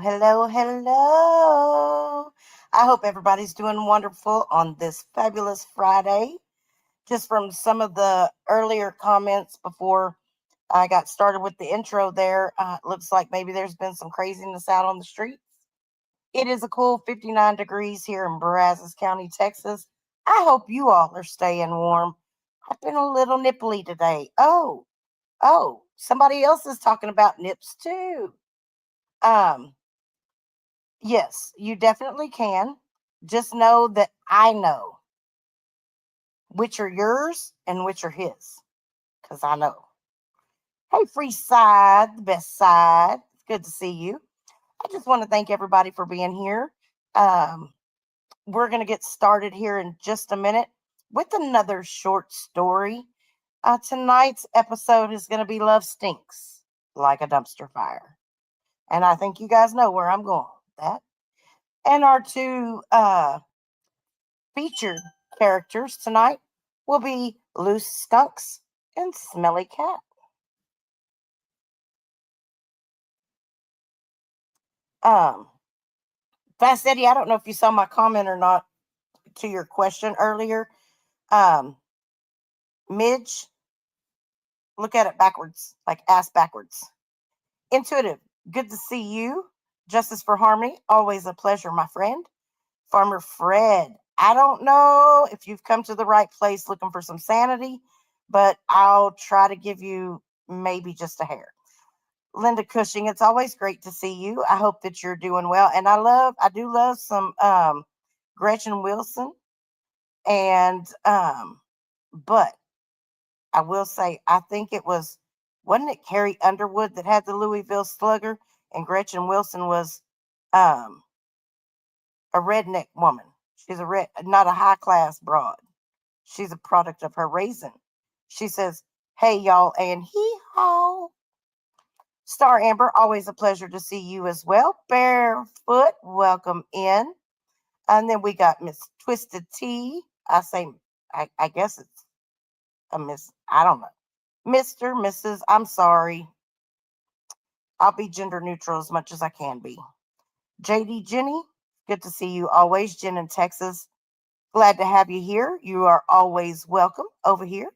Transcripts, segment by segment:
hello, hello. I hope everybody's doing wonderful on this fabulous Friday. Just from some of the earlier comments before I got started with the intro there, it looks like maybe there's been some craziness out on the streets. It is a cool 59 degrees here in Brazos County, Texas. I hope you all are staying warm. I've been a little nipply today. Oh, somebody else is talking about nips too. Um, Yes, you definitely can. Just know that I know which are yours and which are his, because I know. Hey, free side, the best side. It's good to see you. I just want to thank everybody for being here. Um, we're going to get started here in just a minute with another short story. Tonight's episode is going to be Love Stinks Like a Dumpster Fire. And I think you guys know where I'm going with that. And our two featured characters tonight will be Loose Skunks and Smelly Cat. Um, Fast Eddie, I don't know if you saw my comment or not to your question earlier. Um, Midge, look at it backwards, like ass backwards. Intuitive, good to see you. Justice for Harmony, always a pleasure, my friend. Farmer Fred, I don't know if you've come to the right place looking for some sanity, but I'll try to give you maybe just a hair. Linda Cushing, it's always great to see you. I hope that you're doing well. And I do love some Gretchen Wilson. And but I will say, I think wasn't it Carrie Underwood that had the Louisville Slugger, and Gretchen Wilson was um a redneck woman. She's not a high class broad. She's a product of her raising. She says, "Hey y'all," and hee haw. Star Amber, always a pleasure to see you as well. Barefoot, welcome in. And then we got Miss Twisted Tea. I guess it's a Miss, I don't know. Mr., Mrs., I'm sorry. I'll be gender neutral as much as I can be. JD Jenny, good to see you always. Jen in Texas, glad to have you here. You are always welcome over here.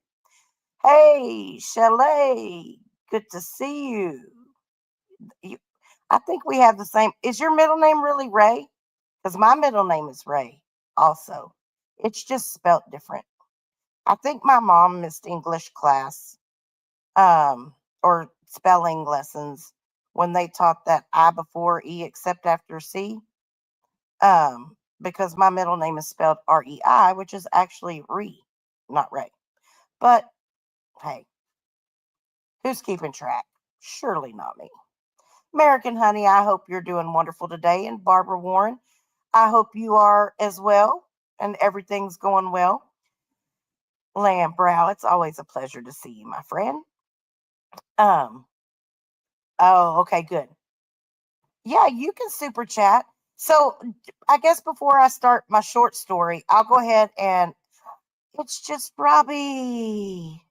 Hey, Chalet, good to see you. you I think we have the same. Is your middle name really Ray? Because my middle name is Ray also. It's just spelt different. I think my mom missed English class or spelling lessons when they taught that I before E except after C because my middle name is spelled REI, which is actually Ree, not Ray. But hey, who's keeping track? Surely not me. American Honey, I hope you're doing wonderful today. And Barbara Warren, I hope you are as well and everything's going well. Lamb Brow, it's always a pleasure to see you, my friend. Um, oh, okay, good. Yeah, you can super chat. So I guess before I start my short story, I'll go ahead and it's just Robbie.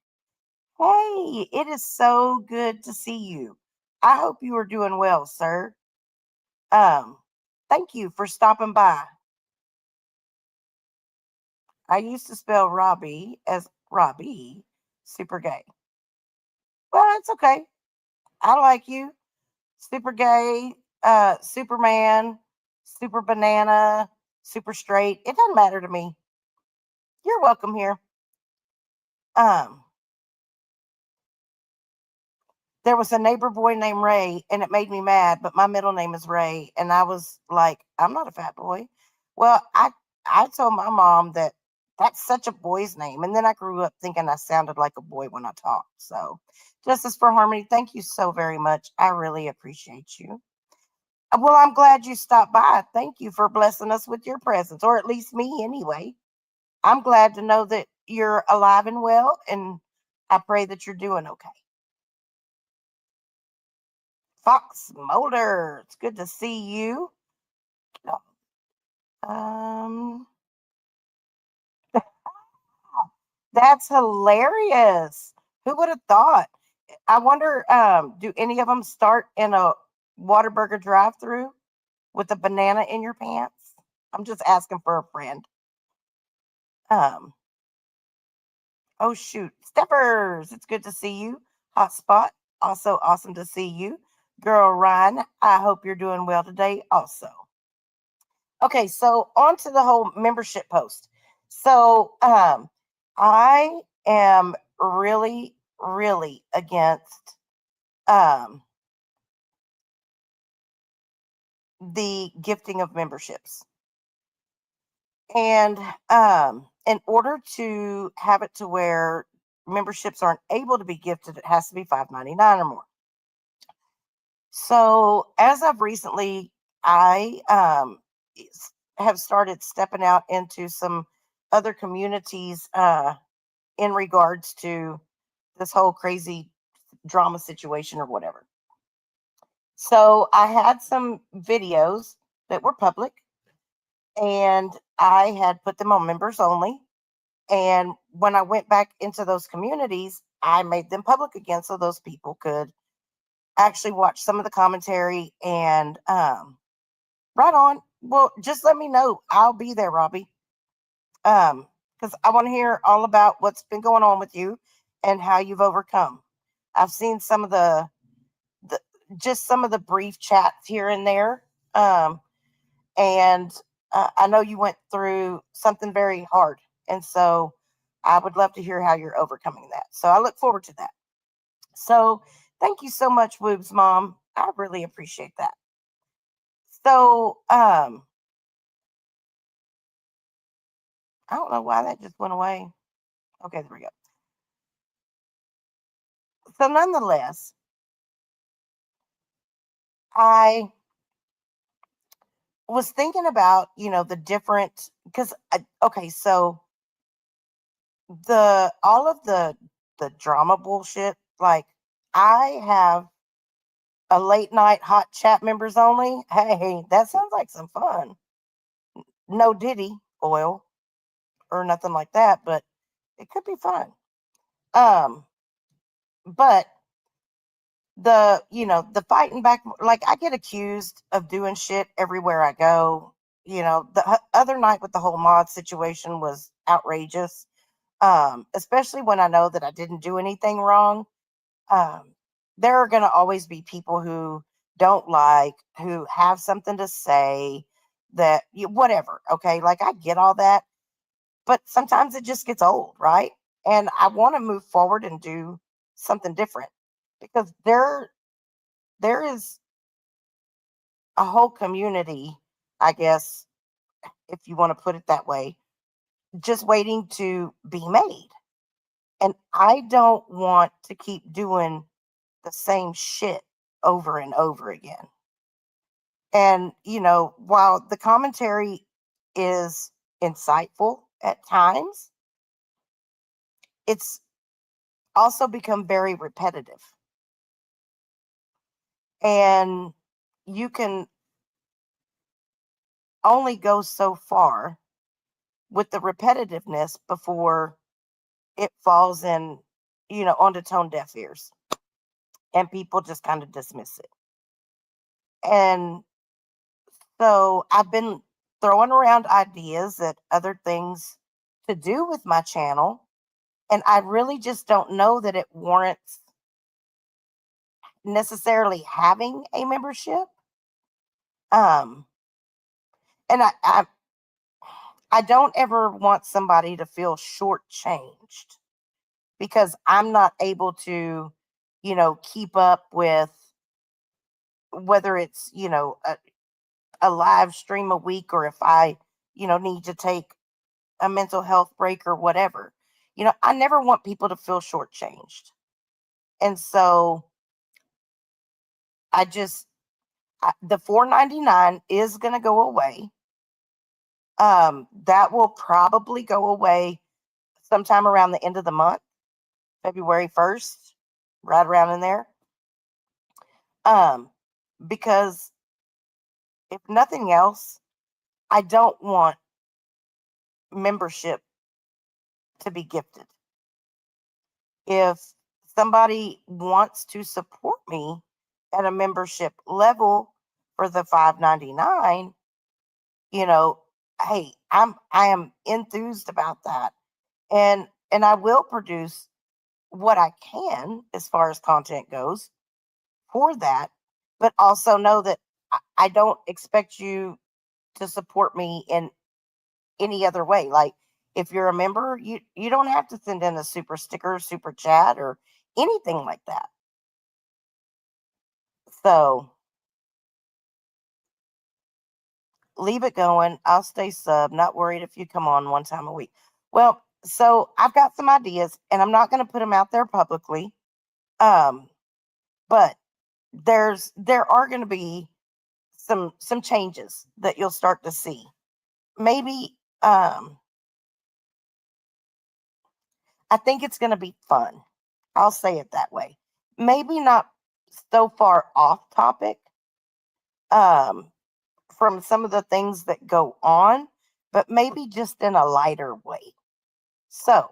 Hey, it is so good to see you. I hope you are doing well, sir. Um, Thank you for stopping by. I used to spell Robbie as Robbie, super gay. Well, it's okay. I like you. Super gay, Superman, super banana, super straight. It doesn't matter to me. You're welcome here. Um, there was a neighbor boy named Ray, and it made me mad, but my middle name is Ray, and I was like, I'm not a fat boy. Well, I told my mom that that's such a boy's name, and then I grew up thinking I sounded like a boy when I talked. So, Justice for Harmony, thank you so very much. I really appreciate you. Well, I'm glad you stopped by. Thank you for blessing us with your presence, or at least me anyway. I'm glad to know that you're alive and well, and I pray that you're doing okay. Fox Mulder, it's good to see you. Um, that's hilarious. Who would have thought? I wonder, do any of them start in a Whataburger drive-through? with a banana in your pants? I'm just asking for a friend. Um, oh shoot, Steppers, it's good to see you. Hotspot, also awesome to see you. Girl Ryan, I hope you're doing well today. Also, okay, so on to the whole membership post. So, I am really, really against um the gifting of memberships. And in order to have it to where memberships aren't able to be gifted, it has to be $5.99 or more. So as of recently, I have started stepping out into some other communities in regards to this whole crazy drama situation or whatever. So I had some videos that were public, and I had put them on members only. And when I went back into those communities, I made them public again so those people could actually watch some of the commentary and right on. Well, just let me know. I'll be there, Robbie. Because I want to hear all about what's been going on with you and how you've overcome. I've seen some of the just some of the brief chats here and there. And I know you went through something very hard. And so I would love to hear how you're overcoming that. So I look forward to that. So thank you so much, Woob's mom. I really appreciate that. So I don't know why that just went away. Okay, there we go. So nonetheless, I was thinking about, the different, because okay, so the all of the drama bullshit, like I have a late night hot chat members only. Hey, that sounds like some fun. No Diddy oil or nothing like that, but it could be fun. Um, but the fighting back, like I get accused of doing shit everywhere I go. The other night with the whole mod situation was outrageous. Especially when I know that I didn't do anything wrong. um, there are going to always be people who don't like, who have something to say, that whatever. Okay, like I get all that, but sometimes it just gets old, right? And I want to move forward and do something different, because there is a whole community, I guess, if you want to put it that way, just waiting to be made. And I don't want to keep doing the same shit over and over again. And, while the commentary is insightful at times, it's also become very repetitive. And you can only go so far with the repetitiveness before it falls in, onto tone deaf ears and people just kind of dismiss it. And so I've been throwing around ideas at other things to do with my channel. And I really just don't know that it warrants necessarily having a membership. Um, and I don't ever want somebody to feel shortchanged because I'm not able to, keep up with whether it's, a live stream a week, or if I, need to take a mental health break or whatever. I never want people to feel shortchanged. And so I just, the 4.99 is going to go away. That will probably go away sometime around the end of the month, February 1st, right around in there. Um, because if nothing else, I don't want membership to be gifted. If somebody wants to support me at a membership level, for the $5.99, you know, hey, I am enthused about that. And I will produce what I can as far as content goes for that, but also know that I don't expect you to support me in any other way. Like if you're a member, you don't have to send in a super sticker, super chat, or anything like that. So leave it going. I'll stay sub. Not worried if you come on one time a week. Well, so I've got some ideas, and I'm not going to put them out there publicly. Um, but there are going to be some changes that you'll start to see. Maybe I think it's going to be fun. I'll say it that way. Maybe not so far off topic um, from some of the things that go on, but maybe just in a lighter way. So,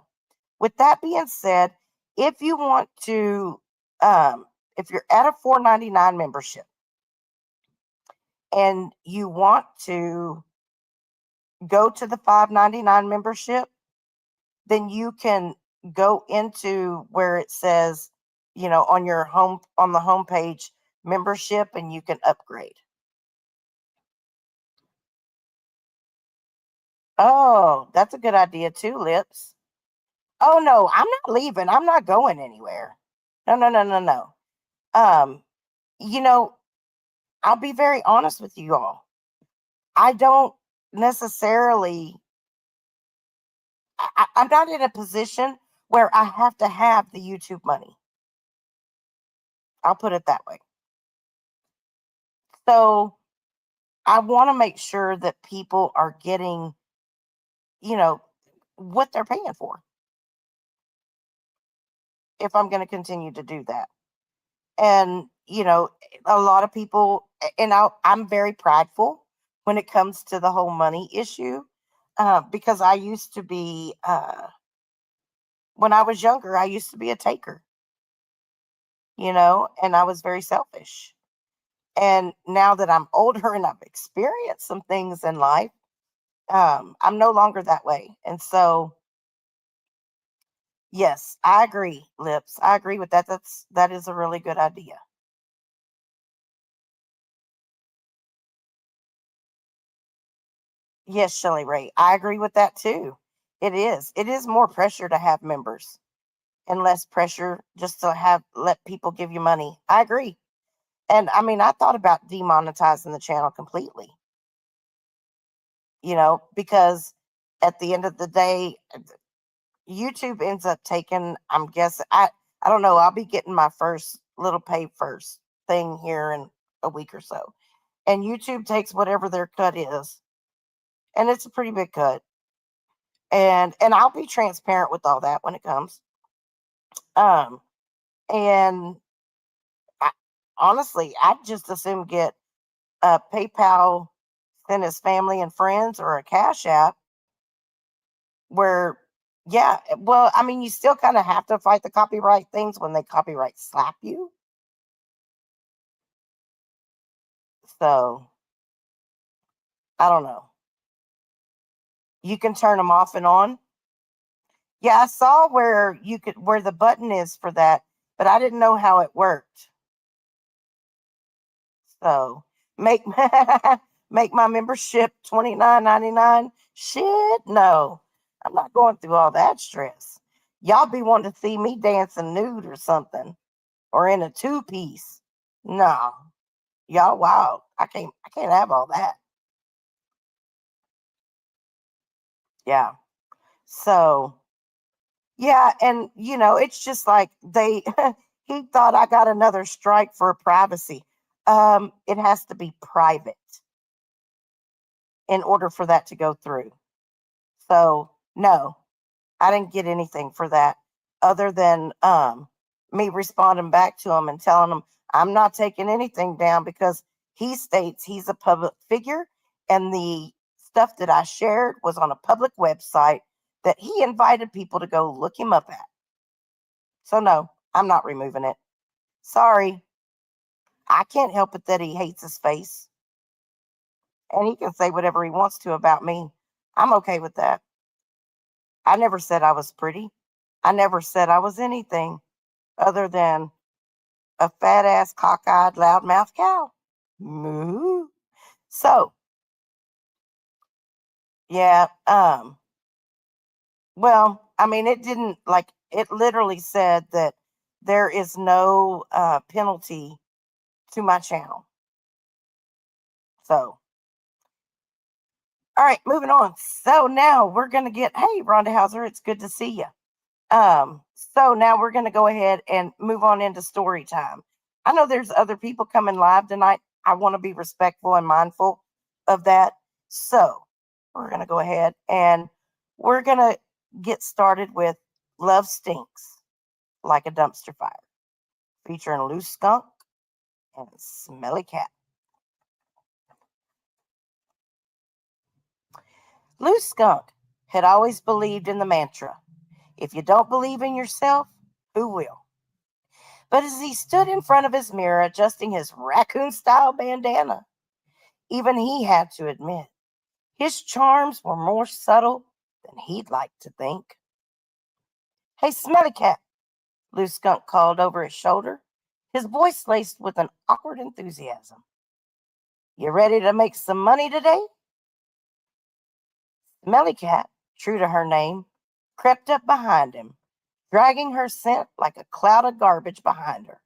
with that being said, if you want to, if you're at a $4.99 membership and you want to go to the $5.99 membership, then you can go into where it says, on your home on the homepage membership, and you can upgrade. Oh, that's a good idea too, Lips. Oh no, I'm not leaving. I'm not going anywhere. No, no, no, no, no. Um, you know, I'll be very honest with you all. I don't necessarily I'm not in a position where I have to have the YouTube money. I'll put it that way. So I want to make sure that people are getting, you know, what they're paying for if I'm going to continue to do that. And, a lot of people, and I'm very prideful when it comes to the whole money issue, because I used to be, when I was younger, I used to be a taker, and I was very selfish. And now that I'm older and I've experienced some things in life, I'm no longer that way. And so, yes, I agree, Lips. I agree with that. That is a really good idea. Yes, Shelly Ray. I agree with that too. It is. It is more pressure to have members and less pressure just to let people give you money. I agree. And I mean, I thought about demonetizing the channel completely, because at the end of the day, YouTube ends up taking, I'm guessing, I don't know, I'll be getting my first little pay first thing here in a week or so. And YouTube takes whatever their cut is. And it's a pretty big cut. And I'll be transparent with all that when it comes. Um and I, honestly, I'd just assume get a PayPal, send his family and friends, or a Cash App where, yeah, well, I mean, you still kind of have to fight the copyright things when they copyright slap you. So I don't know. You can turn them off and on. Yeah, I saw where the button is for that, but I didn't know how it worked. So make make my membership $29.99. Shit, no, I'm not going through all that stress. Y'all be wanting to see me dancing nude or something, or in a two piece. No, y'all wild. I can't have all that. Yeah. So yeah, and it's just like they he thought I got another strike for privacy. It has to be private in order for that to go through. So no, I didn't get anything for that other than me responding back to him and telling him I'm not taking anything down because he states he's a public figure, and the stuff that I shared was on a public website that he invited people to go look him up at. So no, I'm not removing it. Sorry. I can't help it that he hates his face. And he can say whatever he wants to about me. I'm okay with that. I never said I was pretty. I never said I was anything other than a fat ass, cockeyed, loudmouth cow. Moo. So, yeah, well, I mean, it didn't like it literally said that there is no penalty to my channel. So, all right, moving on. So now we're gonna get. Hey, Rhonda Hauser, it's good to see you. So now we're gonna go ahead and move on into story time. I know there's other people coming live tonight. I want to be respectful and mindful of that. So we're gonna go ahead and we're gonna get started with "Love Stinks Like a Dumpster Fire," featuring Loose Skunk and Smelly Cat. Loose Skunk had always believed in the mantra, "If you don't believe in yourself, who will?" But as he stood in front of his mirror adjusting his raccoon style bandana, even he had to admit his charms were more subtle than he'd like to think. "Hey, Smelly Cat," Loose Skunk called over his shoulder, his voice laced with an awkward enthusiasm. "You ready to make some money today?" Smelly Cat, true to her name, crept up behind him, dragging her scent like a cloud of garbage behind her.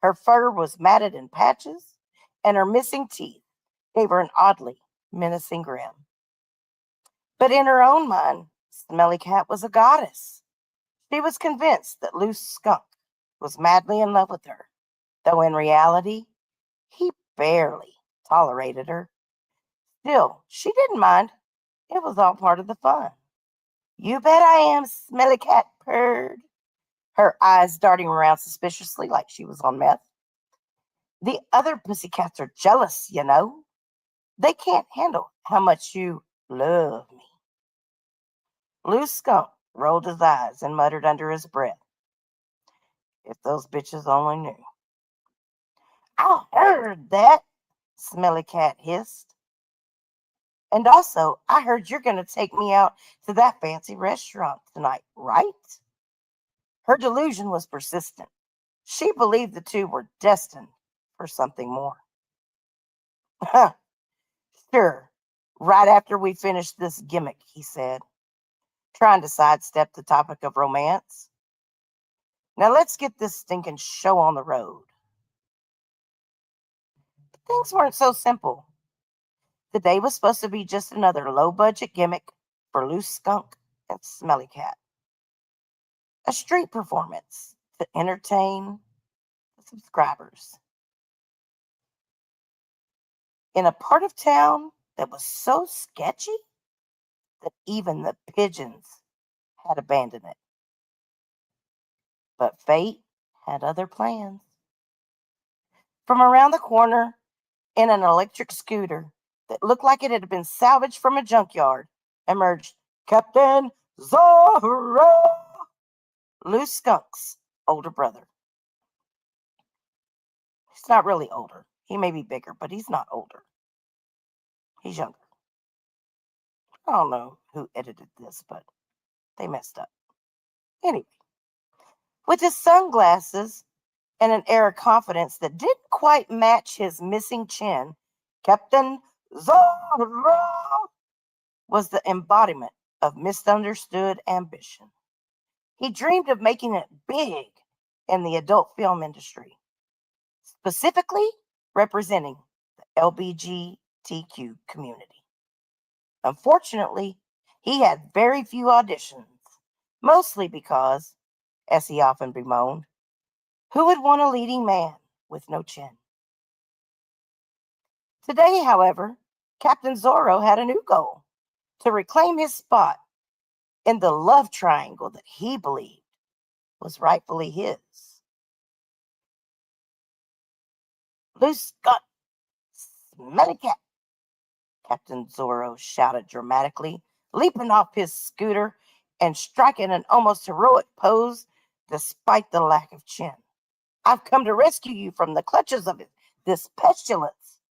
Her fur was matted in patches, and her missing teeth gave her an oddly menacing grin. But in her own mind, Smelly Cat was a goddess. She was convinced that Loose Skunk was madly in love with her, though in reality, he barely tolerated her. Still, she didn't mind. It was all part of the fun. "You bet I am," Smelly Cat purred, her eyes darting around suspiciously like she was on meth. "The other pussycats are jealous, you know. They can't handle how much you love me." Loose Skunk rolled his eyes and muttered under his breath, "If those bitches only knew." "I heard that," Smelly Cat hissed. "And also, I heard you're going to take me out to that fancy restaurant tonight, right?" Her delusion was persistent. She believed the two were destined for something more. "Sure, right after we finish this gimmick," he said, trying to sidestep the topic of romance. "Now let's get this stinking show on the road." But things weren't so simple. The day was supposed to be just another low budget gimmick for Loose Skunk and Smelly Cat. A street performance to entertain the subscribers in a part of town that was so sketchy that even the pigeons had abandoned it. But fate had other plans. From around the corner, in an electric scooter that looked like it had been salvaged from a junkyard, emerged Captain Zorro, Loose Skunk's older brother. He's not really older. He may be bigger, but he's not older. He's younger. I don't know who edited this, but they messed up. Anyway, with his sunglasses and an air of confidence that didn't quite match his missing chin, Captain Zorro was the embodiment of misunderstood ambition. He dreamed of making it big in the adult film industry, specifically representing the LGBTQ community. Unfortunately, he had very few auditions, mostly because, as he often bemoaned, who would want a leading man with no chin? Today, however, Captain Zorro had a new goal: to reclaim his spot in the love triangle that he believed was rightfully his. "Loose Skunk, Smelly Cat," Captain Zorro shouted dramatically, leaping off his scooter and striking an almost heroic pose despite the lack of chin. "I've come to rescue you from the clutches of this pestilence."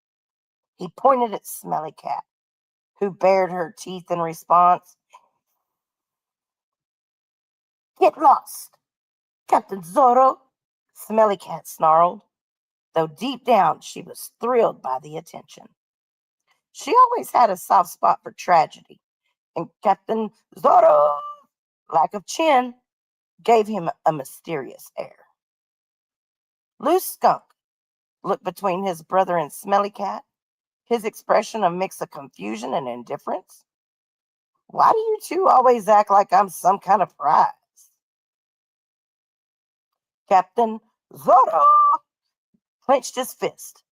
He pointed at Smelly Cat, who bared her teeth in response. Get lost, Captain Zorro, Smelly Cat snarled, though deep down she was thrilled by the attention. She always had a soft spot for tragedy, and Captain Zorro's lack of chin gave him a mysterious air. Loose Skunk looked between his brother and Smelly Cat, his expression a mix of confusion and indifference. Why do you two always act like I'm some kind of prize? Captain Zorro clenched his fist.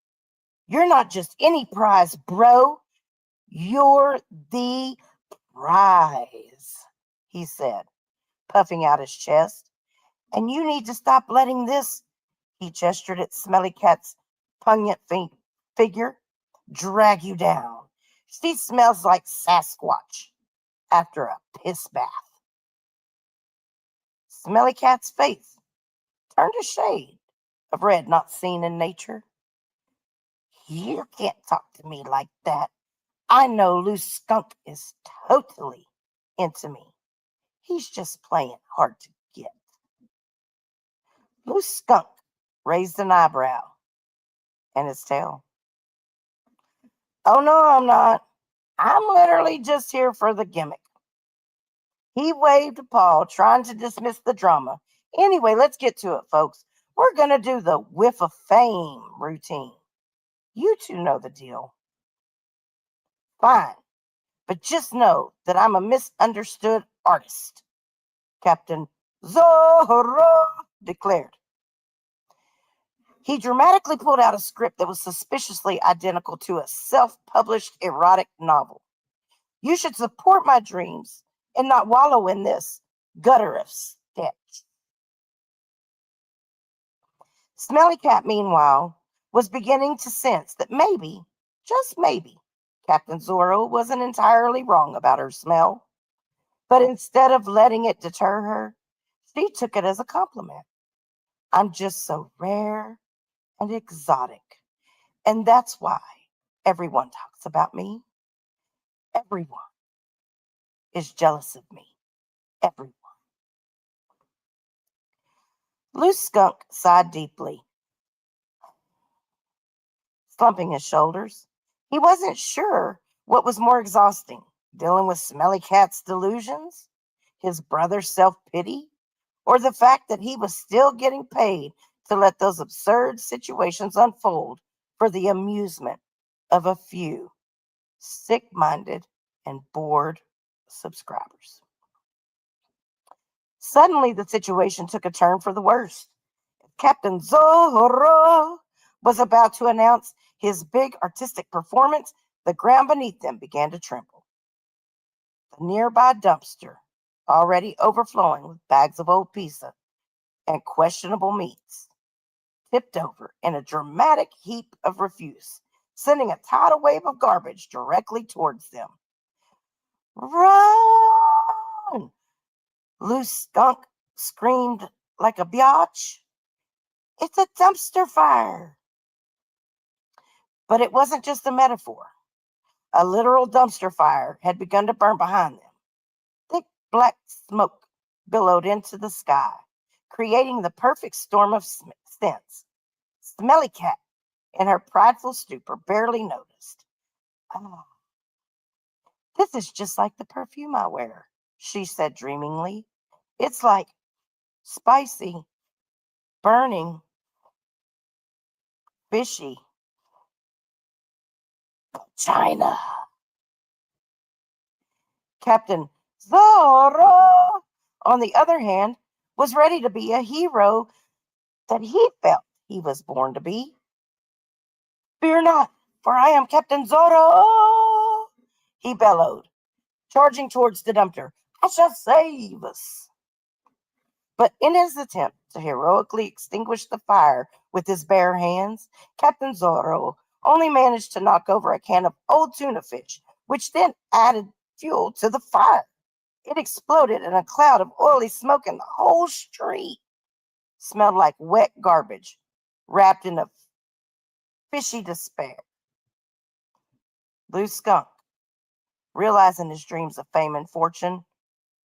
You're not just any prize, bro. You're the prize, he said, puffing out his chest. And you need to stop letting this, he gestured at Smelly Cat's pungent figure, drag you down. She smells like Sasquatch after a piss bath. Smelly Cat's face turned a shade of red not seen in nature. You can't talk to me like that. I know Loose Skunk is totally into me. He's just playing hard to get. Loose Skunk raised an eyebrow and his tail. Oh, no, I'm not. I'm literally just here for the gimmick. He waved a paw, trying to dismiss the drama. Anyway, let's get to it, folks. We're going to do the whiff of fame routine. You two know the deal. Fine, but just know that I'm a misunderstood artist, Captain Zorro declared. He dramatically pulled out a script that was suspiciously identical to a self-published erotic novel. You should support my dreams and not wallow in this gutter of sketch. Smelly Cat, meanwhile, was beginning to sense that maybe, just maybe, Captain Zorro wasn't entirely wrong about her smell. But instead of letting it deter her, she took it as a compliment. I'm just so rare and exotic. And that's why everyone talks about me. Everyone is jealous of me. Everyone. Loose Skunk sighed deeply, slumping his shoulders. He wasn't sure what was more exhausting, dealing with Smelly Cat's delusions, his brother's self-pity, or the fact that he was still getting paid to let those absurd situations unfold for the amusement of a few sick-minded and bored subscribers. Suddenly, the situation took a turn for the worse. Captain Zorro was about to announce his big artistic performance. The ground beneath them began to tremble. The nearby dumpster, already overflowing with bags of old pizza and questionable meats, tipped over in a dramatic heap of refuse, sending a tidal wave of garbage directly towards them. Run! Loose Skunk screamed like a biatch. It's a dumpster fire. But it wasn't just a metaphor. A literal dumpster fire had begun to burn behind them. Thick black smoke billowed into the sky, creating the perfect storm of scents. Smelly Cat, in her prideful stupor, barely noticed. Oh, this is just like the perfume I wear, she said dreamingly. It's like spicy, burning, fishy. China. Captain Zorro, on the other hand, was ready to be a hero that he felt he was born to be. Fear not, for I am Captain Zorro, he bellowed, charging towards the dumpster. I shall save us. But in his attempt to heroically extinguish the fire with his bare hands, Captain Zorro only managed to knock over a can of old tuna fish, which then added fuel to the fire. It exploded in a cloud of oily smoke, and the whole street smelled like wet garbage, wrapped in a fishy despair. Loose Skunk, realizing his dreams of fame and fortune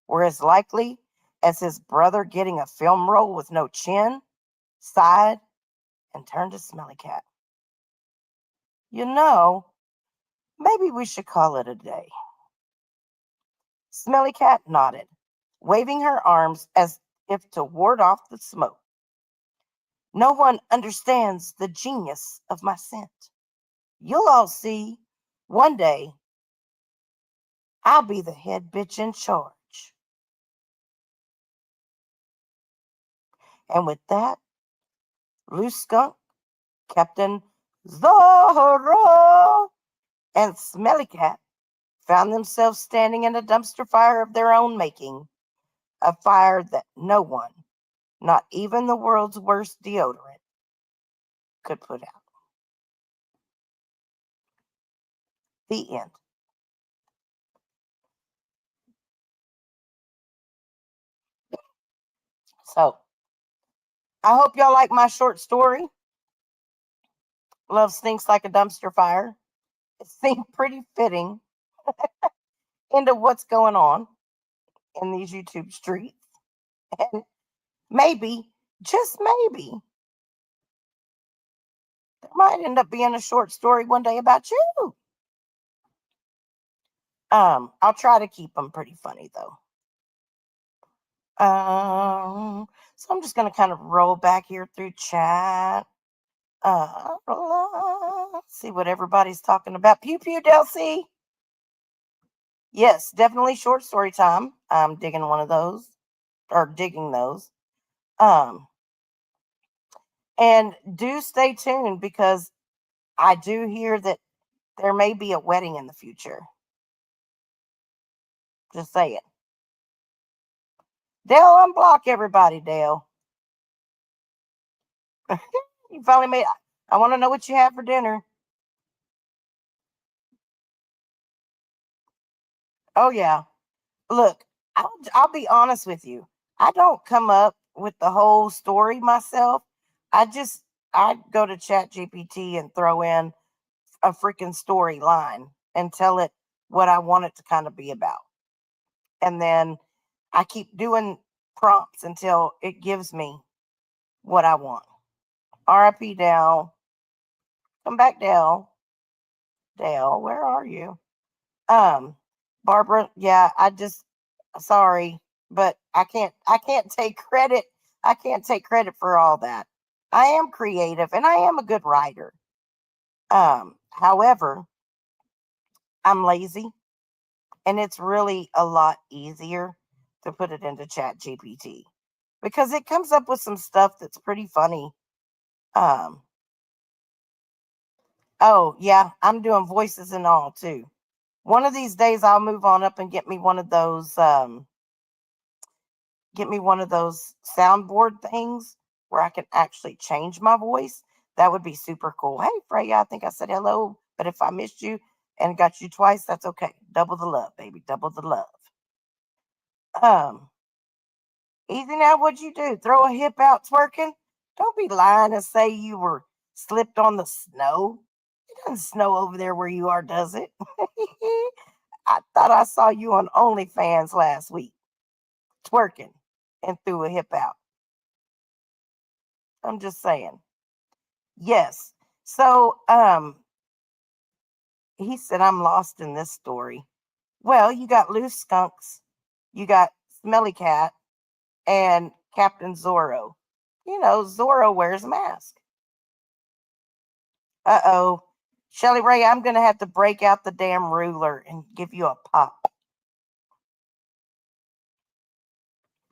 were as likely as his brother getting a film role with no chin, sighed and turned to Smelly Cat. You know, maybe we should call it a day. Smelly Cat nodded, waving her arms as if to ward off the smoke. No one understands the genius of my scent. You'll all see. One day, I'll be the head bitch in charge. And with that, Loose Skunk, Captain Zorro, and Smelly Cat found themselves standing in a dumpster fire of their own making, a fire that no one, not even the world's worst deodorant, could put out. The end. So, I hope y'all like my short story. Love stinks like a dumpster fire. It seemed pretty fitting into what's going on in these YouTube streets. And maybe, just maybe, there might end up being a short story one day about you. I'll try to keep them pretty funny though. So I'm just gonna kind of roll back here through chat. See what everybody's talking about. Pew pew, Delcy. Yes, definitely short story time. I'm digging one of those or digging those. Um, and do stay tuned because I do hear that there may be a wedding in the future. Just say it. Dale, unblock everybody, Dale. You finally made. I want to know what you have for dinner. Oh yeah. Look, I'll be honest with you. I don't come up with the whole story myself. I go to Chat GPT and throw in a freaking storyline and tell it what I want it to kind of be about. And then I keep doing prompts until it gives me what I want. RIP Dell. Come back, Dell. Dell, where are you? Um, Barbara, yeah, sorry, but I can't take credit. I can't take credit for all that. I am creative and I am a good writer. However, I'm lazy and it's really a lot easier to put it into Chat GPT because it comes up with some stuff that's pretty funny. Um, oh yeah, I'm doing voices and all too. One of these days I'll move on up and get me one of those soundboard things where I can actually change my voice. That would be super cool. Hey Freya, I think I said hello, but if I missed you and got you twice, that's okay. Double the love, baby. Double the love. Um, Easy now, what'd you do? Throw a hip out twerking? Don't be lying and say you were slipped on the snow. It doesn't snow over there where you are, does it? I thought I saw you on OnlyFans last week, twerking and threw a hip out. I'm just saying. Yes. So, he said, I'm lost in this story. Well, you got loose skunks, you got Smelly Cat, and Captain Zorro. You know, Zorro wears a mask. Uh-oh. Shelly Ray, I'm going to have to break out the damn ruler and give you a pop.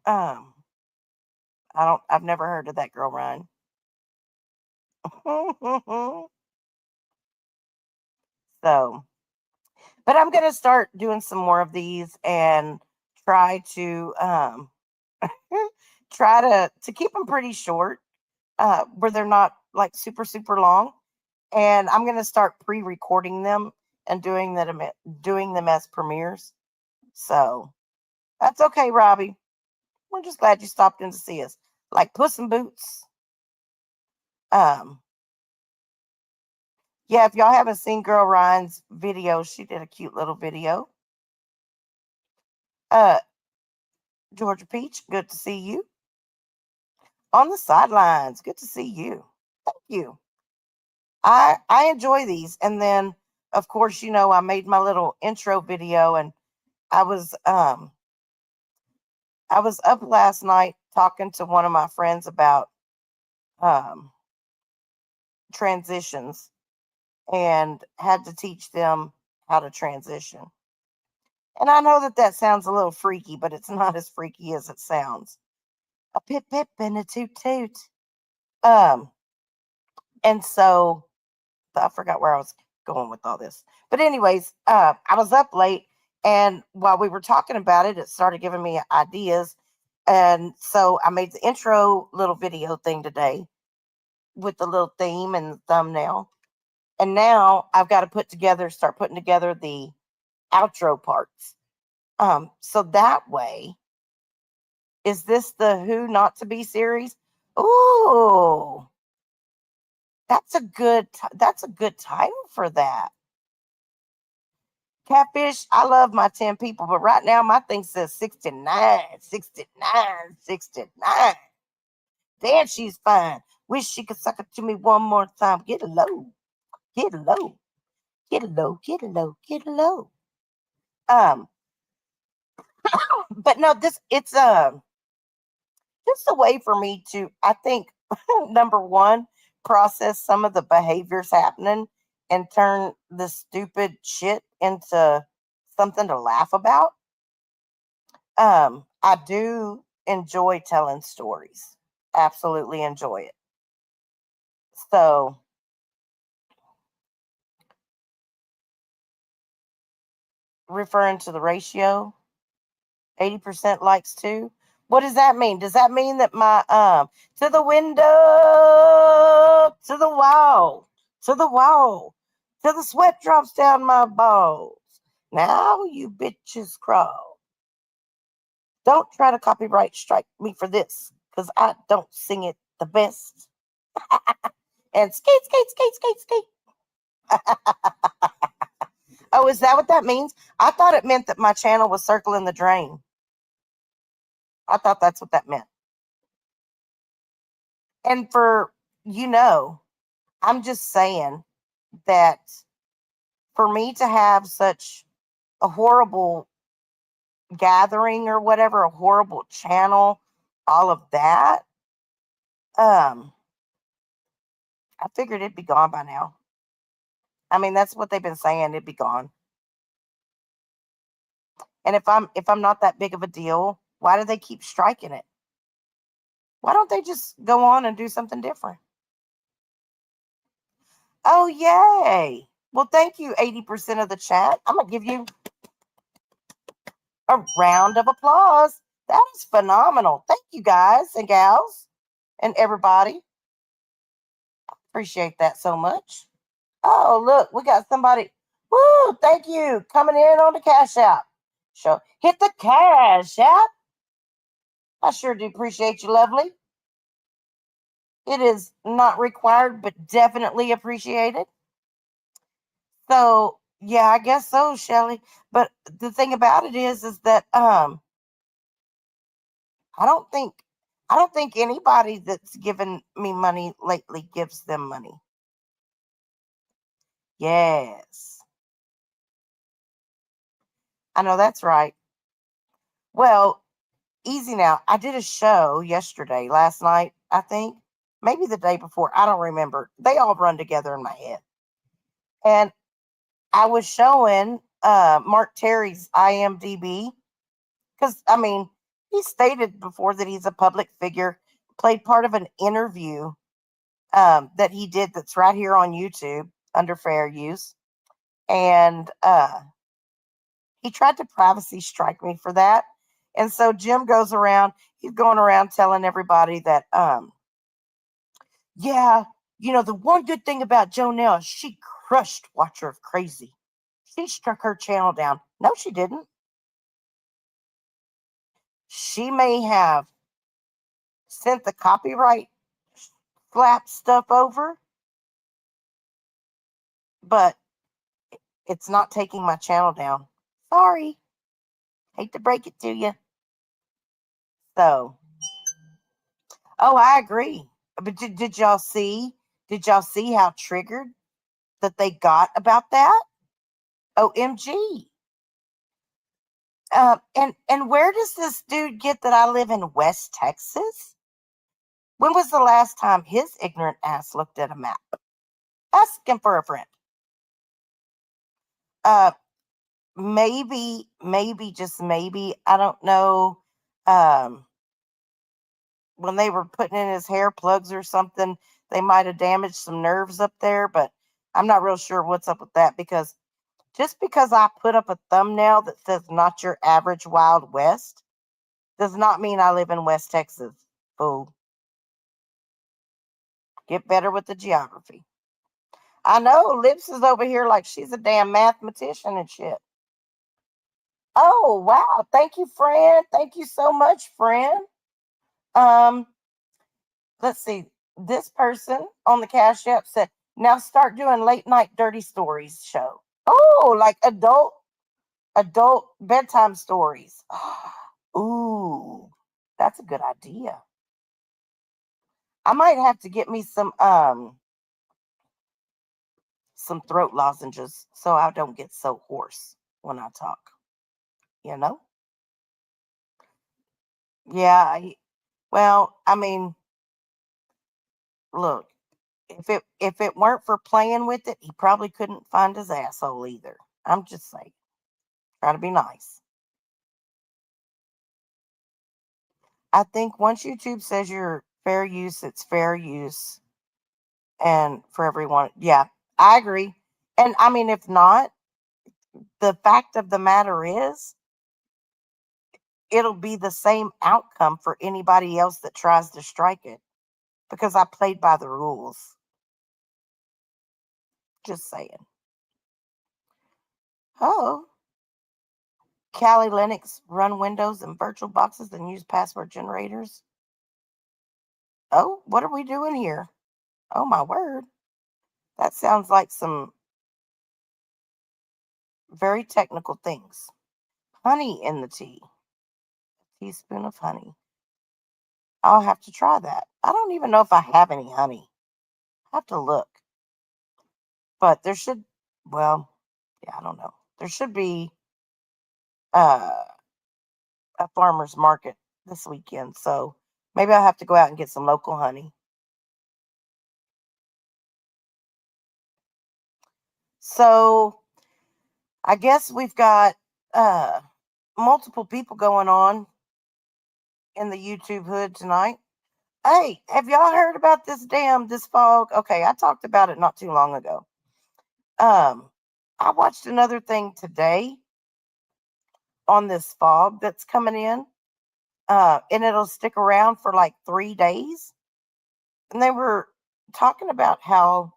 Um, I've never heard of that girl run. So, but I'm going to start doing some more of these and try to try to keep them pretty short, where they're not like super super long. And I'm going to start pre-recording them and doing them as premieres. So that's okay, Robbie. We're just glad you stopped in to see us. Like Puss in Boots. Um, Yeah, if y'all haven't seen Girl Ryan's video, she did a cute little video. Uh, Georgia Peach, good to see you. On the sidelines, good to see you. Thank you. I enjoy these. And then of course, I made my little intro video, and I was um I was up last night talking to one of my friends about um transitions, and had to teach them how to transition. And I know that that sounds a little freaky, but it's not as freaky as it sounds. A pip pip and a toot toot. Um, and so I forgot where I was going with all this. But anyways, I was up late, and while we were talking about it, it started giving me ideas. And so I made the intro little video thing today with the little theme and the thumbnail. And now I've got to start putting together the outro parts. So that way, is this the Who Not to Be series? Ooh, that's a good title for that. Catfish, I love my 10 people, but right now my thing says 69, 69, 69. Damn, she's fine. Wish she could suck it to me one more time. Get low, get low, get low, get low, get low. Um, but no, it's just a way for me to, I think, number one, process some of the behaviors happening and turn the stupid shit into something to laugh about. I do enjoy telling stories. Absolutely enjoy it. So, referring to the ratio, 80% likes too. What does that mean? Does that mean that my to the window, to the wall, to the wall, till the sweat drops down my balls? Now you bitches crawl. Don't try to copyright strike me for this, because I don't sing it the best. And skate, skate, skate, skate, skate. Oh, is that what that means? I thought it meant that my channel was circling the drain. I thought that's what that meant. And I'm just saying that for me to have such a horrible gathering or whatever, a horrible channel, all of that, um, I figured it'd be gone by now. I mean, that's what they've been saying, it'd be gone. And if I'm not that big of a deal, why do they keep striking it? Why don't they just go on and do something different? Oh, yay. Well, thank you, 80% of the chat. I'm going to give you a round of applause. That is phenomenal. Thank you, guys and gals and everybody. Appreciate that so much. Oh, look, we got somebody. Woo, thank you. Coming in on the Cash App. Hit the Cash App. I sure do appreciate you, lovely. It is not required, but definitely appreciated. So, yeah, I guess so, Shelly. But the thing about it is that I don't think I don't think anybody that's given me money lately gives them money. Yes. I know that's right. Well, easy now. I did a show yesterday, last night, I think. Maybe the day before. I don't remember. They all run together in my head. And I was showing Mark Terry's IMDb because, I mean, he stated before that he's a public figure, played part of an interview that he did that's right here on YouTube under fair use. And he tried to privacy strike me for that. And so Jim he's going around telling everybody that, yeah, the one good thing about Jonelle is she crushed Watcher of Crazy. She struck her channel down. No, she didn't. She may have sent the copyright slap stuff over, but it's not taking my channel down. Sorry. Hate to break it to you. So, oh, I agree. But did y'all see? Did y'all see how triggered that they got about that? OMG. And where does this dude get that I live in West Texas? When was the last time his ignorant ass looked at a map? Ask him for a friend. Uh, maybe, just maybe, I don't know. Um, when they were putting in his hair plugs or something, they might have damaged some nerves up there, but I'm not real sure what's up with that, because just because I put up a thumbnail that says not your average Wild West does not mean I live in West Texas. Fool. Get better with the geography. I know Lips is over here like she's a damn mathematician and shit. Oh, wow. Thank you, friend. Thank you so much, friend. Um, let's see. This person on the Cash App said, now start doing late night dirty stories show. Oh, like adult bedtime stories. Ooh, that's a good idea. I might have to get me some throat lozenges so I don't get so hoarse when I talk. You know? Yeah. Well, I mean, look, if it weren't for playing with it, he probably couldn't find his asshole either. I'm just saying. Try to be nice. I think once YouTube says you're fair use, it's fair use. And for everyone, yeah, I agree. And I mean, if not, the fact of the matter is, it'll be the same outcome for anybody else that tries to strike it, because I played by the rules. Just saying. Oh, Kali Linux run Windows and virtual boxes and use password generators. Oh, what are we doing here? Oh, my word. That sounds like some very technical things. Honey in the tea. A teaspoon of honey. I'll have to try that. I don't even know if I have any honey. I have to look. But there should, well, yeah, I don't know. There should be uh, a farmer's market this weekend. So maybe I'll have to go out and get some local honey. So I guess we've got uh, multiple people going on in the YouTube hood tonight. Hey, have y'all heard about this fog? Okay, I talked about it not too long ago. I watched another thing today on this fog that's coming in, and it'll stick around for like 3 days. And they were talking about how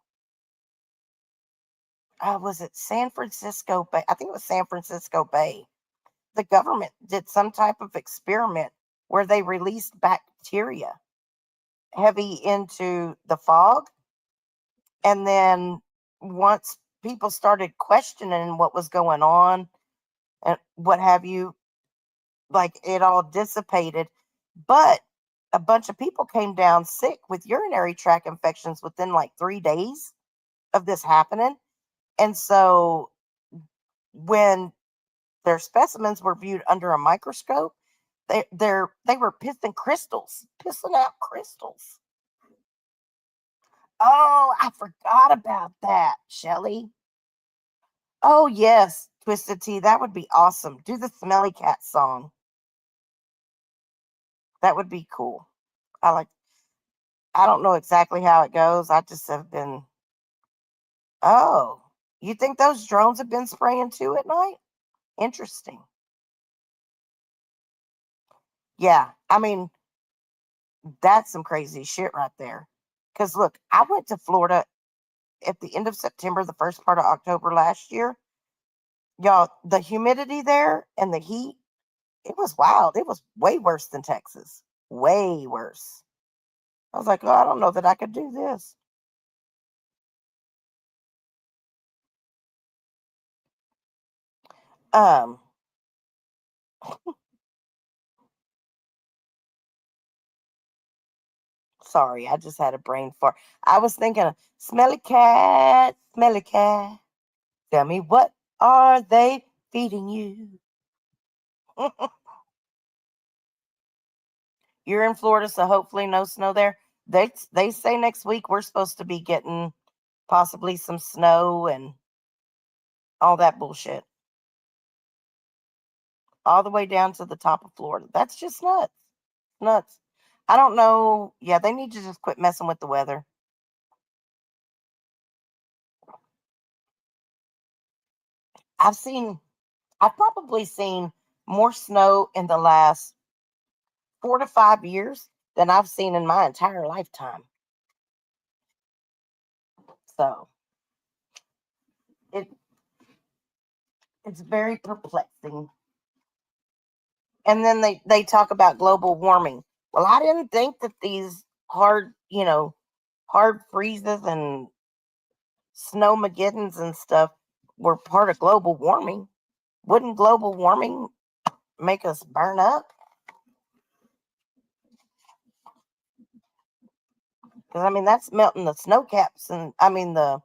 was it San Francisco Bay? I think it was San Francisco Bay. The government did some type of experiment where they released bacteria heavy into the fog. And then once people started questioning what was going on and what have you, like it all dissipated. But a bunch of people came down sick with urinary tract infections within like 3 days of this happening. And so when their specimens were viewed under a microscope, they were pissing out crystals. Oh, I forgot about that, Shelly. Oh yes, Twisted Tea, that would be awesome. Do the Smelly Cat song. That would be cool. I like. I don't know exactly how it goes. I just have been. Oh, you think those drones have been spraying too at night? Interesting. Yeah, I mean, that's some crazy shit right there. Because look, I went to Florida at the end of September, the first part of October last year. Y'all, the humidity there and the heat, it was wild. It was way worse than Texas. Way worse. I was like, oh, I don't know that I could do this. Um, sorry, I just had a brain fart. I was thinking of Smelly Cat, Smelly Cat. Tell me, what are they feeding you? You're in Florida, so hopefully no snow there. They say next week we're supposed to be getting possibly some snow and all that bullshit, all the way down to the top of Florida. That's just nuts, nuts. I don't know. Yeah, they need to just quit messing with the weather. I've seen, I've probably seen more snow in the last 4 to 5 years than I've seen in my entire lifetime. So it it's very perplexing. And then they talk about global warming. Well, I didn't think that these hard, hard freezes and snowmageddons and stuff were part of global warming. Wouldn't global warming make us burn up? Because I mean that's melting the snow caps and I mean the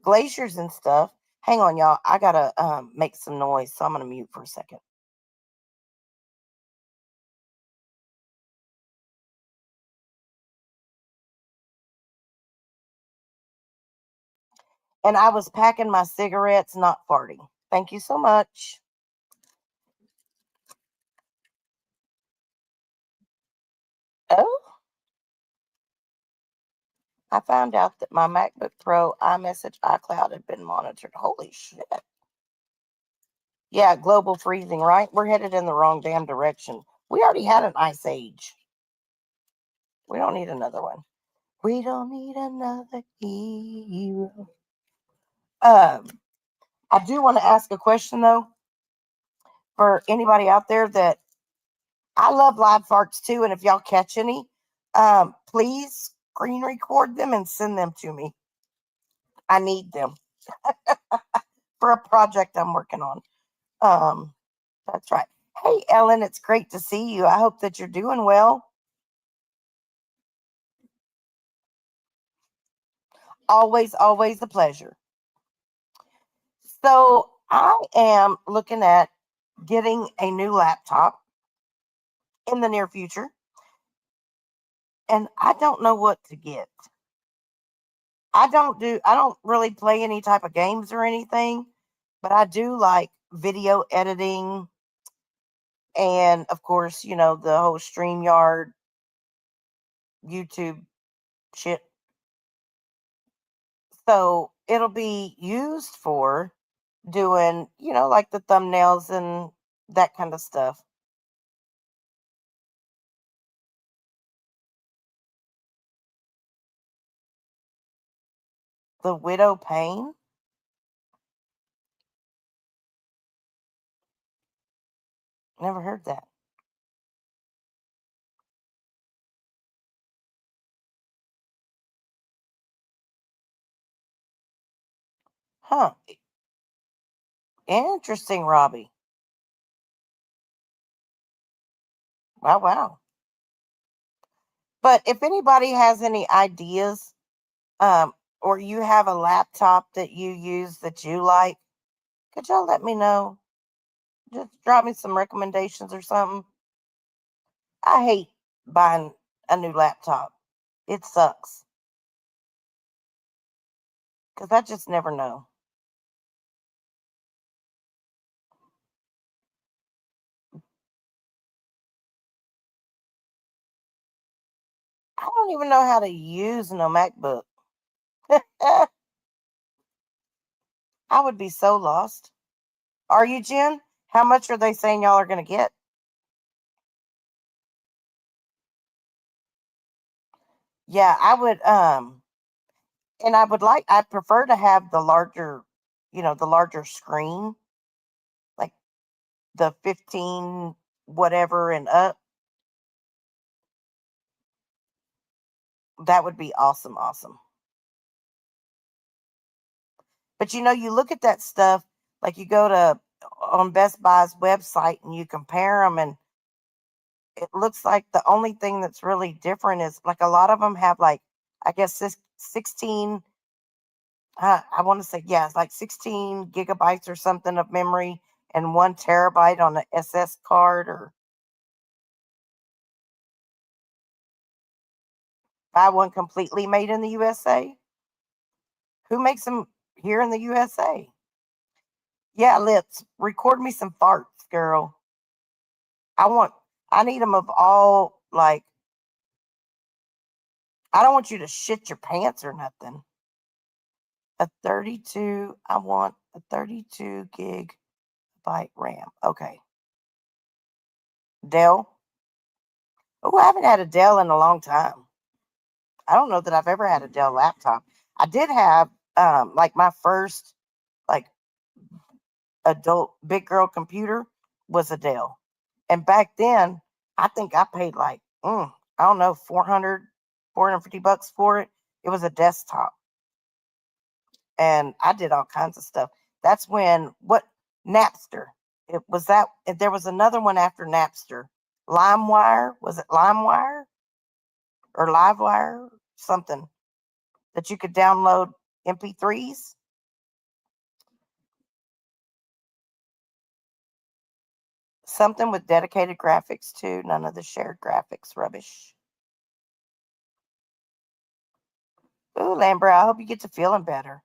glaciers and stuff. Hang on, y'all. I gotta make some noise, so I'm gonna mute for a second. And I was packing my cigarettes, not farting. Thank you so much. Oh, I found out that my MacBook Pro iMessage iCloud had been monitored. Holy shit. Yeah, global freezing, right? We're headed in the wrong damn direction. We already had an ice age. We don't need another one. We don't need another hero. Um, I do want to ask a question though for anybody out there that I love live farts too, and if y'all catch any, please screen record them and send them to me. I need them for a project I'm working on. Um, that's right. Hey, Ellen, it's great to see you. I hope that you're doing well. Always, always a pleasure. So, I am looking at getting a new laptop in the near future, and I don't know what to get. I don't really play any type of games or anything, but I do like video editing and of course, the whole StreamYard YouTube shit. So it'll be used for doing, like the thumbnails and that kind of stuff. The Widow Payne? Never heard that. Huh. Interesting, Robbie. Wow, wow. But if anybody has any ideas, or you have a laptop that you use that you like, could y'all let me know? Just drop me some recommendations or something. I hate buying a new laptop. It sucks because I just never know. I don't even know how to use no MacBook. I would be so lost. Are you, Jen? How much are they saying y'all are going to get? Yeah, I would. And I prefer to have the larger, the larger screen, like the 15 whatever and up. That would be awesome, awesome. But you look at that stuff, like you go to on Best Buy's website and you compare them, and it looks like the only thing that's really different is like a lot of them have like, I guess this 16, I want to say, yeah, it's like 16 gigabytes or something of memory and 1 terabyte on the SS card, or buy one completely made in the USA. Who makes them here in the USA? Yeah, Lips, record me some farts, girl. I want, I need them of all, like, I don't want you to shit your pants or nothing. A 32, I want a 32 gigabyte RAM. Okay. Dell. Oh, I haven't had a Dell in a long time. I don't know that I've ever had a Dell laptop. I did have like my first like adult big girl computer was a Dell. And back then, I think I paid like I don't know, 450 bucks for it. It was a desktop. And I did all kinds of stuff. That's when what Napster. It was that there was another one after Napster. LimeWire, was it LimeWire or LiveWire? Something that you could download MP3s. Something with dedicated graphics too. None of the shared graphics rubbish. Ooh, Lambert, I hope you get to feeling better.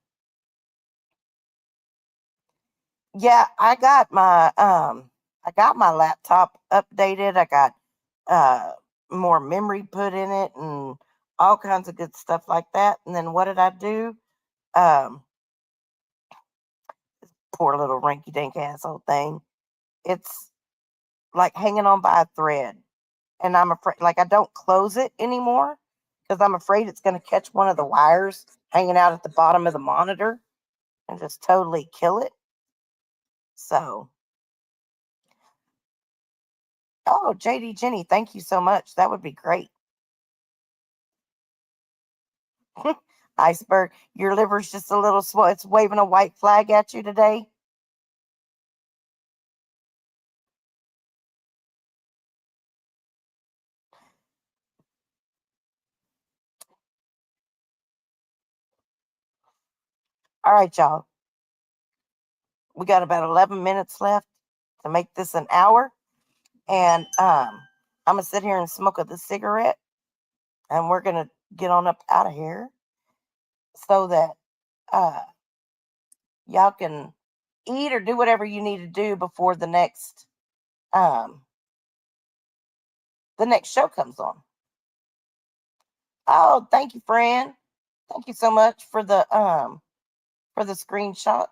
Yeah, I got my laptop updated. I got uh more memory put in it and all kinds of good stuff like that. And then what did I do? Um, Poor little rinky dink asshole thing. It's like hanging on by a thread. And I'm afraid, like, I don't close it anymore because I'm afraid it's going to catch one of the wires hanging out at the bottom of the monitor and just totally kill it. So, oh, JD Jenny, thank you so much. That would be great. Iceberg, your liver's just a little swell. It's waving a white flag at you today. All right, y'all. We got about 11 minutes left to make this an hour. And I'm going to sit here and smoke a cigarette. And we're going to get on up out of here so that uh, y'all can eat or do whatever you need to do before um, the next show comes on. Oh, thank you, friend. Thank you so much for the screenshot.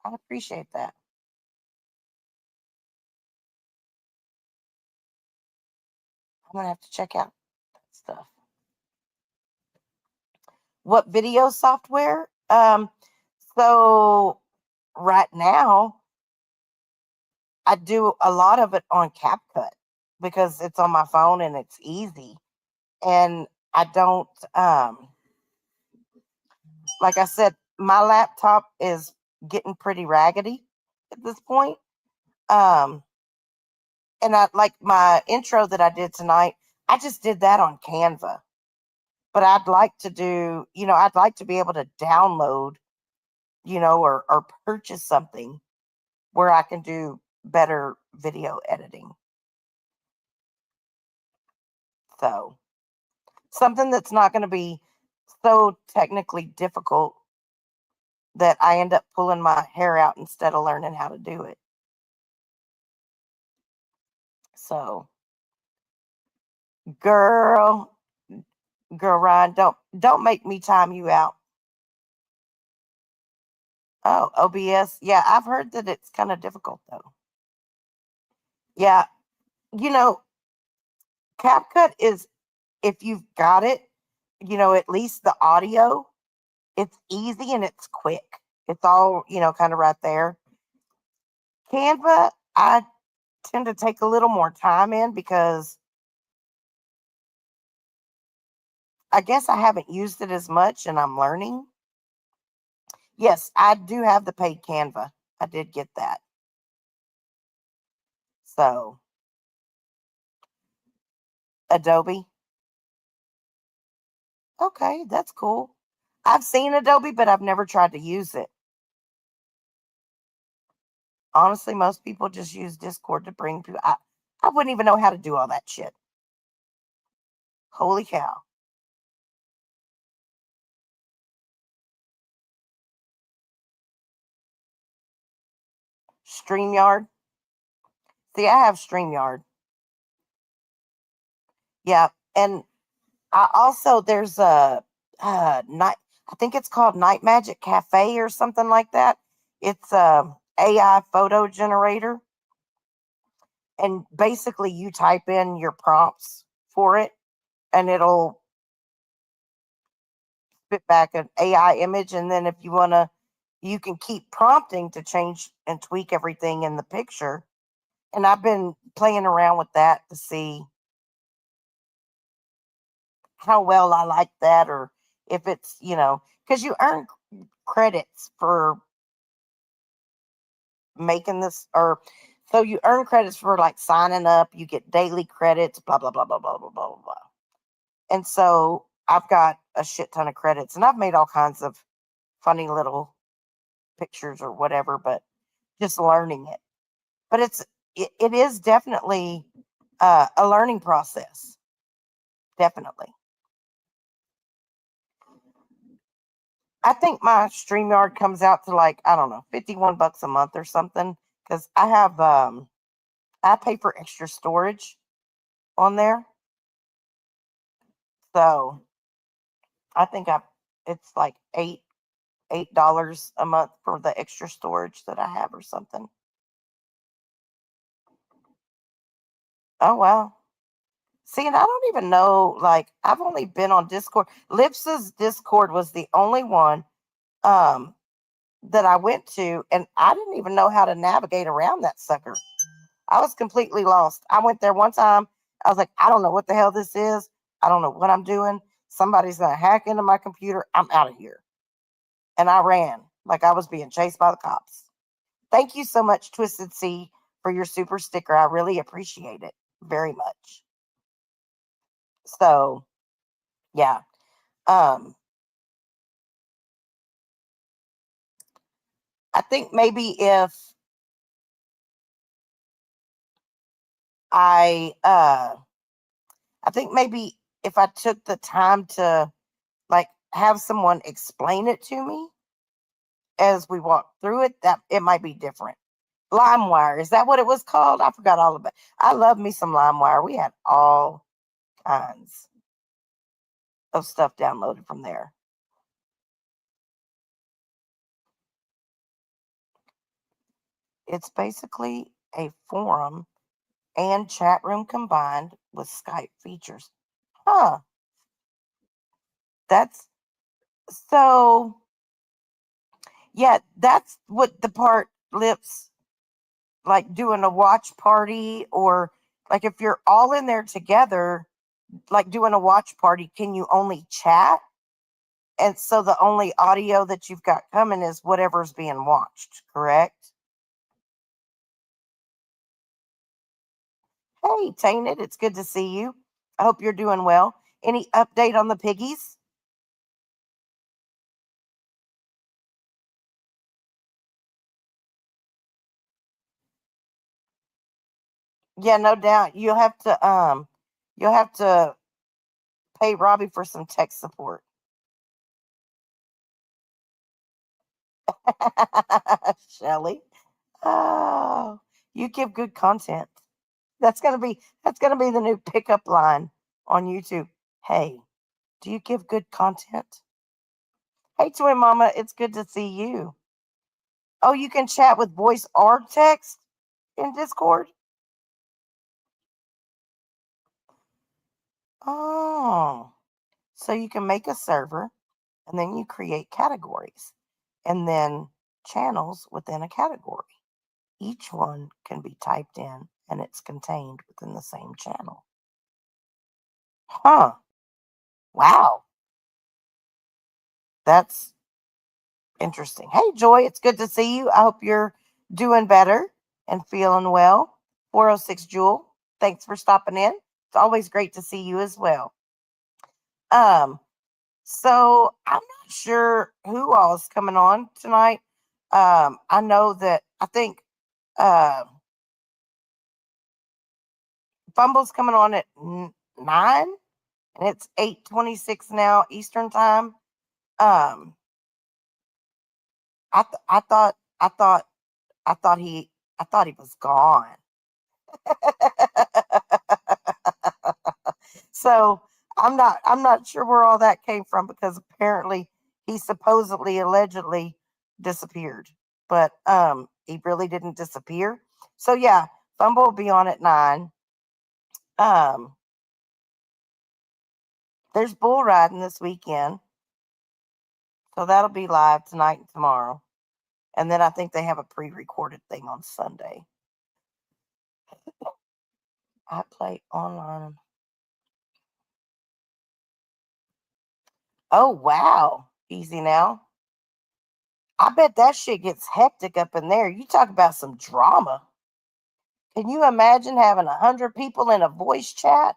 I appreciate that. I'm gonna have to check out that stuff. What video software? So right now I do a lot of it on CapCut because it's on my phone and it's easy. And I don't like I said, my laptop is getting pretty raggedy at this point. Um and I like my intro that I did tonight, I just did that on Canva. But I'd like to do, I'd like to be able to download, or purchase something where I can do better video editing. So, something that's not going to be so technically difficult that I end up pulling my hair out instead of learning how to do it. So, girl, girl Ryan, don't make me time you out. Oh, OBS. Yeah, I've heard that it's kind of difficult though. Yeah, you know, CapCut is, if you've got it, at least the audio, it's easy and it's quick. It's all, kind of right there. Canva, I tend to take a little more time in because I guess I haven't used it as much and I'm learning. Yes, I do have the paid Canva. I did get that. So, Adobe. Okay, that's cool. I've seen Adobe, but I've never tried to use it. Honestly, most people just use Discord to bring people. I wouldn't even know how to do all that shit. Holy cow. StreamYard. See, I have StreamYard. Yeah, and I also there's a night. I think it's called Night Magic Cafe or something like that. It's a AI photo generator, and basically you type in your prompts for it, and it'll spit back an AI image. And then if you wanna, you can keep prompting to change and tweak everything in the picture. And I've been playing around with that to see how well I like that, or if it's, because you earn credits for making this, or so you earn credits for like signing up, you get daily credits, blah, blah, blah, blah, blah, blah, blah, blah. And so I've got a shit ton of credits and I've made all kinds of funny little pictures or whatever, but just learning it. But it is definitely a learning process. Definitely. I think my StreamYard comes out to like, I don't know, $51 a month or something. Because I pay for extra storage on there. So I think it's like $8 a month for the extra storage that I have or something. Oh wow. See, and I don't even know, like, I've only been on Discord. Lipsa's Discord was the only one um that I went to, and I didn't even know how to navigate around that sucker. I was completely lost. I went there one time. I was like, I don't know what the hell this is. I don't know what I'm doing. Somebody's gonna hack into my computer. I'm out of here. And I ran like I was being chased by the cops. Thank you so much, Twisted C, for your super sticker. I really appreciate it very much. So yeah. Um, I think maybe if I I think maybe if I took the time to like have someone explain it to me as we walk through it, that it might be different. LimeWire, is that what it was called? I forgot all about it. I love me some LimeWire. We had all kinds of stuff downloaded from there. It's basically a forum and chat room combined with Skype features. Huh. That's so, yeah, that's what the part lips like doing a watch party, or like if you're all in there together, like doing a watch party, can you only chat? And so the only audio that you've got coming is whatever's being watched, correct? Hey, Tainted, it's good to see you. I hope you're doing well. Any update on the piggies? Yeah, no doubt. You'll have to pay Robbie for some tech support. Shelly. Oh, you give good content. That's gonna be the new pickup line on YouTube. Hey, do you give good content? Hey, Twin Mama, it's good to see you. Oh, you can chat with voice or text in Discord? Oh, so you can make a server and then you create categories and then channels within a category. Each one can be typed in and it's contained within the same channel. Huh. Wow. That's interesting. Hey, Joy, it's good to see you. I hope you're Doing better and feeling well. 406 Jewel, thanks for stopping in. It's always great to see you as well. Um, so I'm not sure who all is coming on tonight. I know that I think uh, Fumble's coming on at 9, and it's 8:26 now Eastern time. Um, I thought I thought he was gone. So I'm not sure where all that came from because apparently he supposedly allegedly disappeared. But he really didn't disappear. So yeah, Fumble will be on at 9. Um there's bull riding this weekend. So that'll be live tonight and tomorrow. And then I think they have a pre-recorded thing on Sunday. I play online. Oh wow. Easy now. I bet that shit gets hectic up in there. You talk about some drama. Can you imagine having 100 people in a voice chat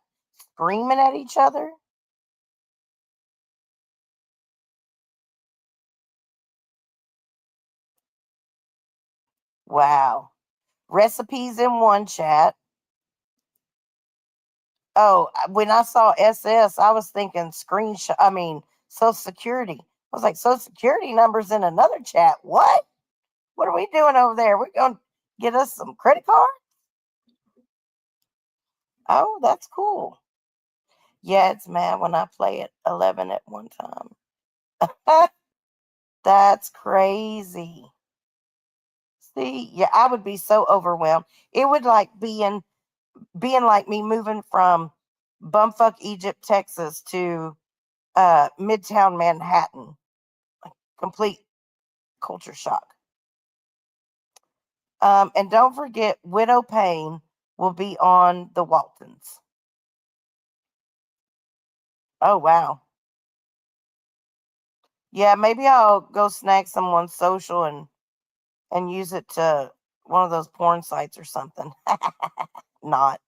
screaming at each other? Wow. Recipes in one chat. Oh, when I saw SS, I was thinking screenshot. I mean, Social Security. I was like, Social Security numbers in another chat. What? What are we doing over there? We're going to get us some credit card? Oh, that's cool. Yeah, it's mad when I play at 11 at one time. That's crazy. See, yeah, I would be so overwhelmed. It would like being like me moving from bumfuck Egypt, Texas to Midtown Manhattan. Complete culture shock. And don't forget, Widow Payne will be on the Waltons. Oh wow. Yeah, maybe I'll go snag someone's social and use it to one of those porn sites or something. Not.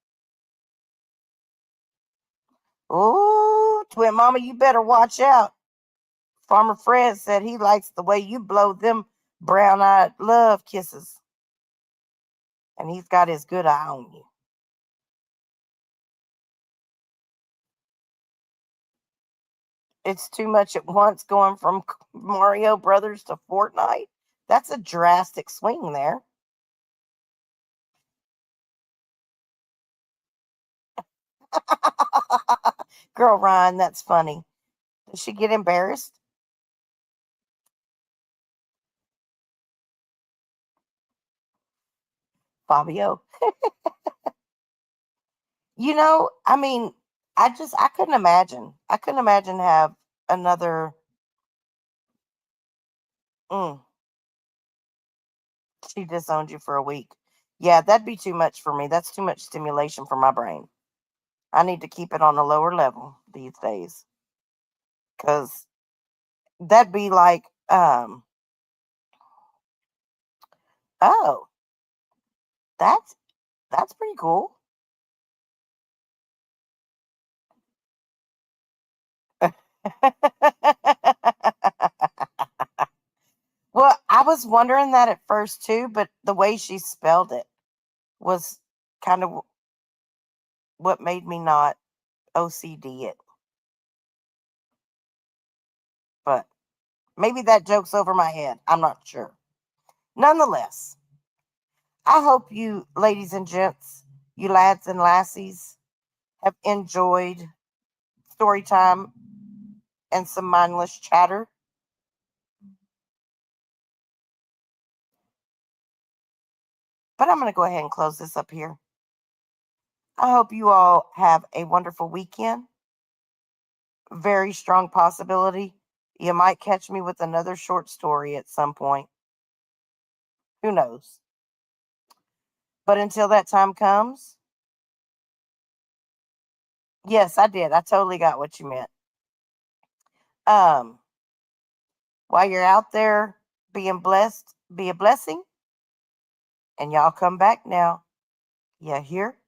Ooh, twin mama, you better watch out. Farmer Fred said he likes the way you blow them brown eyed love kisses. And he's got his good eye on you. It's too much at once going from Mario Brothers to Fortnite. That's a drastic swing there. Girl, Ryan, that's funny. Does she get embarrassed? Fabio. I mean, I couldn't imagine. I couldn't imagine have another. Mm, she disowned you for a week. Yeah, that'd be too much for me. That's too much stimulation for my brain. I need to keep it on a lower level these days because that'd be like, oh, that's that's pretty cool. Well, I was wondering that at first too, but the way she spelled it was kind of what made me not OCD it. But maybe that joke's over my head. I'm not sure. Nonetheless, I hope you, ladies and gents, you lads and lassies, have enjoyed story time and some mindless chatter. But I'm going to go ahead and close this up here. I hope you all have a wonderful weekend. Very strong possibility you might catch me with another short story at some point. Who knows? But until that time comes, yes, I did. I totally got what you meant. Um, while you're out there being blessed, be a blessing. And y'all come back now. You hear?